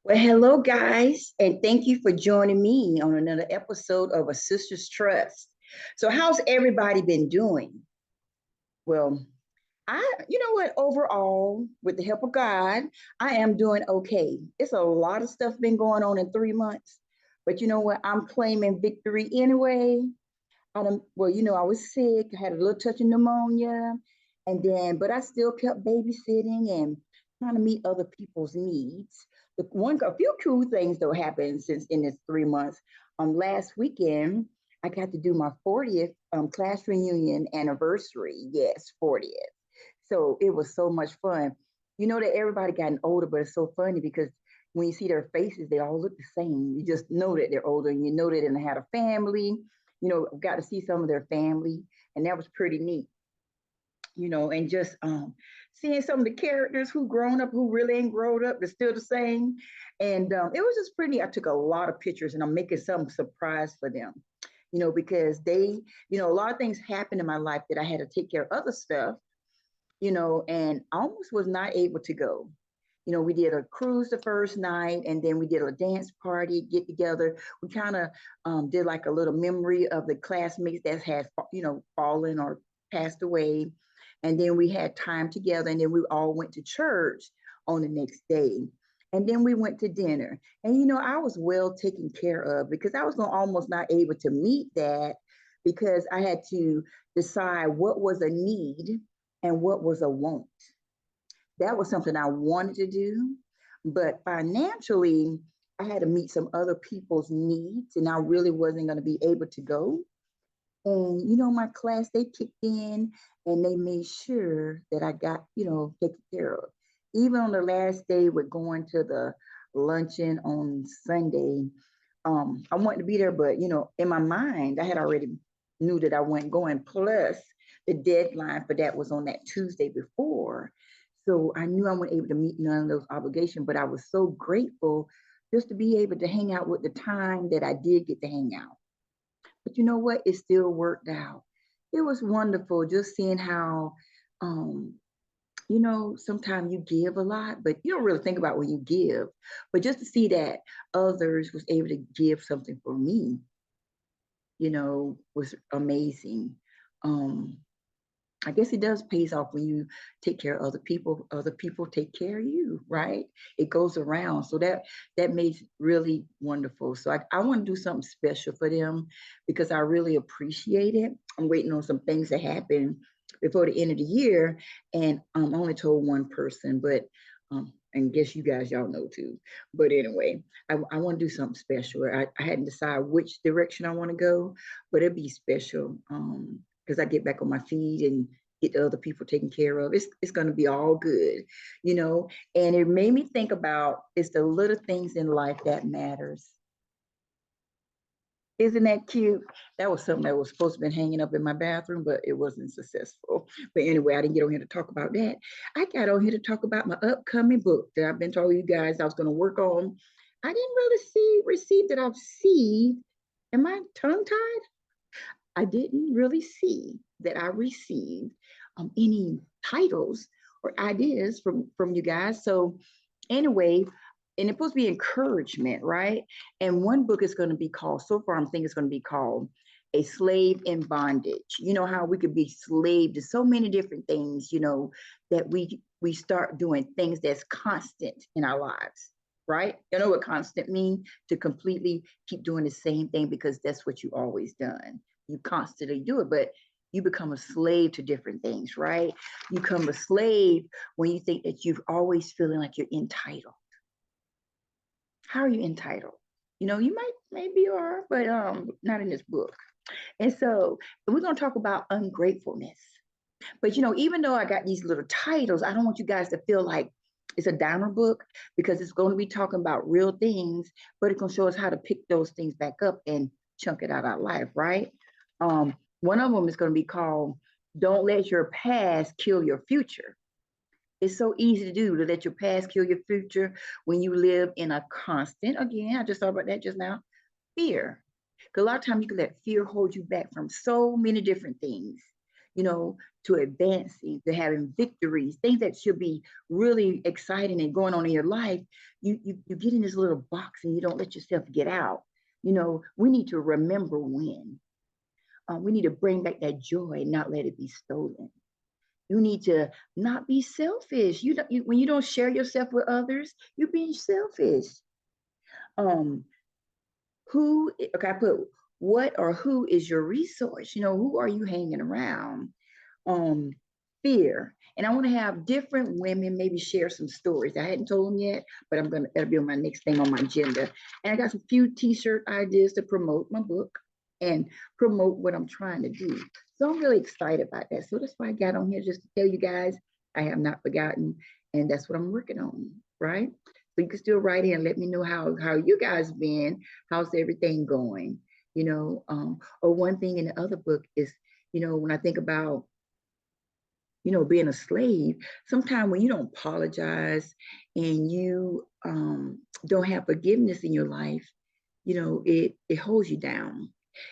Well, hello, guys, and thank you for joining me on another episode of A Sister's Trust. So, how's everybody been doing? Well, you know what, overall, with the help of God, I am doing okay. It's a lot of stuff been going on in 3 months, but you know what? I'm claiming victory anyway. Well, I was sick, I had a little touch of pneumonia, but I still kept babysitting and trying to meet other people's needs. A few cool things though happened since in this 3 months. Last weekend, I got to do my 40th class reunion anniversary. Yes, 40th. So it was so much fun. You know that everybody gotten older, but it's so funny because when you see their faces, they all look the same. You just know that they're older, and you know that they had a family. Got to see some of their family, and that was pretty neat. And just seeing some of the characters who grown up, who really ain't grown up, they're still the same. And it was just pretty. I took a lot of pictures, and I'm making some surprise for them. Because a lot of things happened in my life that I had to take care of other stuff. And I almost was not able to go. We did a cruise the first night, and then we did a dance party, get together. We kind of did like a little memory of the classmates that had, fallen or passed away. And then we had time together, and then we all went to church on the next day. And then we went to dinner. And, I was well taken care of because I was going almost not able to meet that because I had to decide what was a need and what was a want. That was something I wanted to do, but financially, I had to meet some other people's needs, and I really wasn't going to be able to go. And my class, they kicked in and they made sure that I got, taken care of. Even on the last day with going to the luncheon on Sunday, I wanted to be there, but in my mind, I had already knew that I wasn't going. Plus, the deadline for that was on that Tuesday before. So I knew I wasn't able to meet none of those obligations, but I was so grateful just to be able to hang out with the time that I did get to hang out. But you know what? It still worked out. It was wonderful just seeing how, um, sometimes you give a lot, but you don't really think about when you give. But just to see that others was able to give something for me, was amazing. Um, I guess it does pays off when you take care of other people take care of you, right? It goes around. So that made it really wonderful. So I want to do something special for them because I really appreciate it. I'm waiting on some things to happen before the end of the year. And I'm only told one person, but and guess you guys y'all know too. But anyway, I want to do something special. I hadn't decided which direction I want to go, but it'd be special. Because I get back on my feet and get the other people taken care of. It's going to be all good, you know. And it made me think about it's the little things in life that matters. Isn't that cute? That was something that was supposed to be hanging up in my bathroom, but it wasn't successful. But anyway, I didn't get on here to talk about that. I got on here to talk about my upcoming book that I've been telling you guys I was going to work on. I didn't really receive that I've received. Am I tongue tied? I didn't really see that I received any titles or ideas from you guys. So anyway, and it's supposed to be encouragement, right? And one book is going to be called, so far I'm thinking it's going to be called A Slave in Bondage. You know how we could be slave to so many different things, that we start doing things that's constant in our lives, right? You know what constant mean? To completely keep doing the same thing because that's what you always done. You constantly do it, but you become a slave to different things, right? You become a slave when you think that you've always feeling like you're entitled. How are you entitled? You maybe you are, but not in this book. And so we're gonna talk about ungratefulness. But even though I got these little titles, I don't want you guys to feel like it's a downer book because it's going to be talking about real things, but it's going to show us how to pick those things back up and chunk it out of our life, right? One of them is going to be called Don't Let Your Past Kill Your Future. It's so easy to do to let your past kill your future when you live in a constant, again, I just thought about that just now, fear. Because a lot of times you can let fear hold you back from so many different things. You know, to advancing, to having victories, things that should be really exciting and going on in your life, you get in this little box and you don't let yourself get out. We need to remember when. We need to bring back that joy and not let it be stolen. You need to not be selfish. When you don't share yourself with others, you're being selfish. Um, okay, I put what or who is your resource? Who are you hanging around? um Fear. And I want to have different women maybe share some stories. I hadn't told them yet, but that'll be on my next thing on my agenda. And I got some few t-shirt ideas to promote my book and promote what I'm trying to do. So I'm really excited about that. So that's why I got on here, just to tell you guys I have not forgotten, and that's what I'm working on, right? So you can still write in and let me know how you guys been, how's everything going. Or one thing in the other book is, when I think about being a slave, sometimes when you don't apologize and you don't have forgiveness in your life, it holds you down.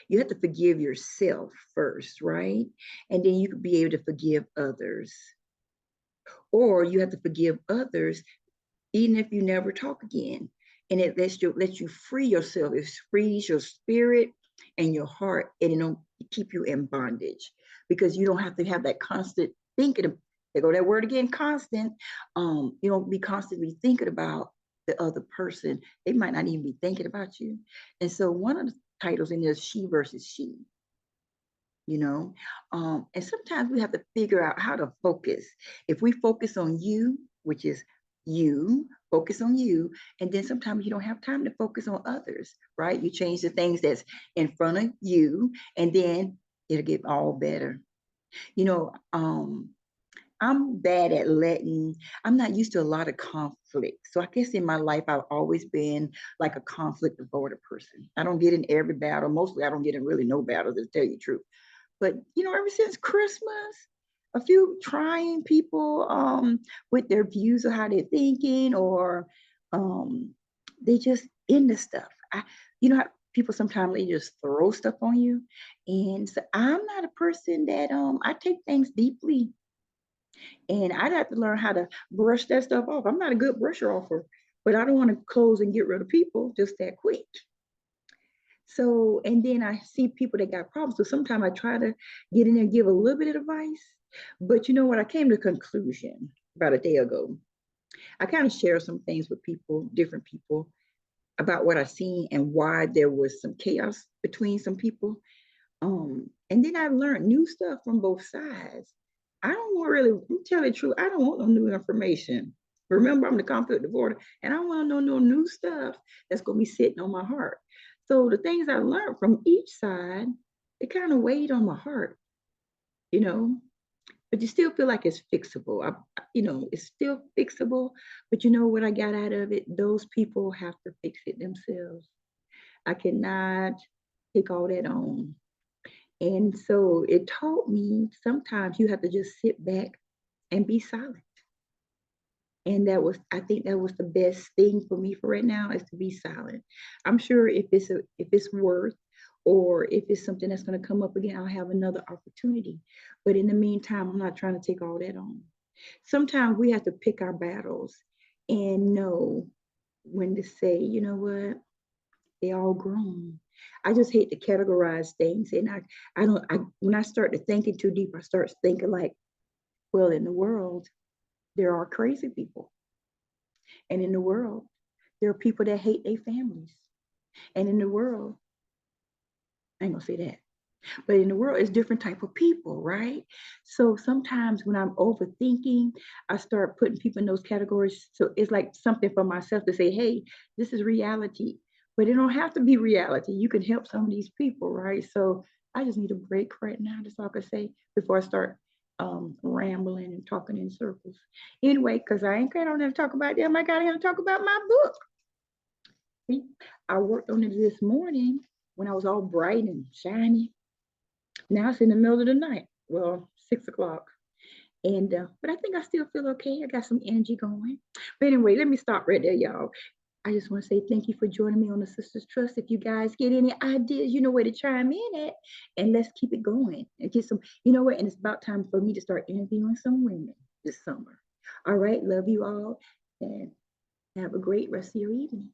You have to forgive yourself first, right? And then you can be able to forgive others. Or you have to forgive others even if you never talk again. And it lets you free yourself. It frees your spirit and your heart, and it don't keep you in bondage, because you don't have to have that constant thinking of, there go that word again, constant. You don't be constantly thinking about the other person. They might not even be thinking about you. And so one of the titles in there is She versus She. And sometimes we have to figure out how to focus. If we focus on you, which is you, focus on you, and then sometimes you don't have time to focus on others, right? You change the things that's in front of you, and then it'll get all better. I'm bad at I'm not used to a lot of conflict. So I guess in my life, I've always been like a conflict avoidant person. I don't get in every battle. Mostly I don't get in really no battles, to tell you the truth. But ever since Christmas, a few trying people with their views of how they're thinking, or they just into stuff. How people sometimes they just throw stuff on you, and so I'm not a person that I take things deeply, and I'd have to learn how to brush that stuff off. I'm not a good brusher offer, but I don't want to close and get rid of people just that quick. So, and then I see people that got problems. So sometimes I try to get in there and give a little bit of advice. But you know what? I came to a conclusion about a day ago. I kind of share some things with people, different people, about what I seen and why there was some chaos between some people. And then I learned new stuff from both sides. I don't want really, tell the truth, I don't want no new information. Remember, I'm the conflict avoider, and I want to know no new stuff that's going to be sitting on my heart. So the things I learned from each side, it kind of weighed on my heart, you know. But you still feel like it's fixable. It's still fixable. But you know what I got out of it? Those people have to fix it themselves. I cannot take all that on. And so it taught me sometimes you have to just sit back and be silent. And I think that was the best thing for me for right now, is to be silent. I'm sure if it's worth, or if it's something that's going to come up again, I'll have another opportunity. But in the meantime, I'm not trying to take all that on. Sometimes we have to pick our battles and know when to say, you know what, they all grown. I just hate to categorize things. And I don't, when I start to thinking too deep, I start thinking like, well, in the world, there are crazy people. And in the world, there are people that hate their families. And in the world, I ain't gonna say that, but in the world, it's different type of people, right? So sometimes when I'm overthinking, I start putting people in those categories. So it's like something for myself to say, hey, this is reality. But it don't have to be reality. You can help some of these people, right? So I just need a break right now. That's all I can say before I start rambling and talking in circles. Anyway, because I ain't going to talk about them, I got to talk about my book. See, I worked on it this morning when I was all bright and shiny. Now it's in the middle of the night. Well, 6 o'clock. And but I think I still feel okay. I got some energy going. But anyway, let me stop right there, y'all. I just want to say thank you for joining me on the Sisters Trust. If you guys get any ideas, you know where to chime in at, and let's keep it going and get some, you know what? And it's about time for me to start interviewing some women this summer. All right, love you all, and have a great rest of your evening.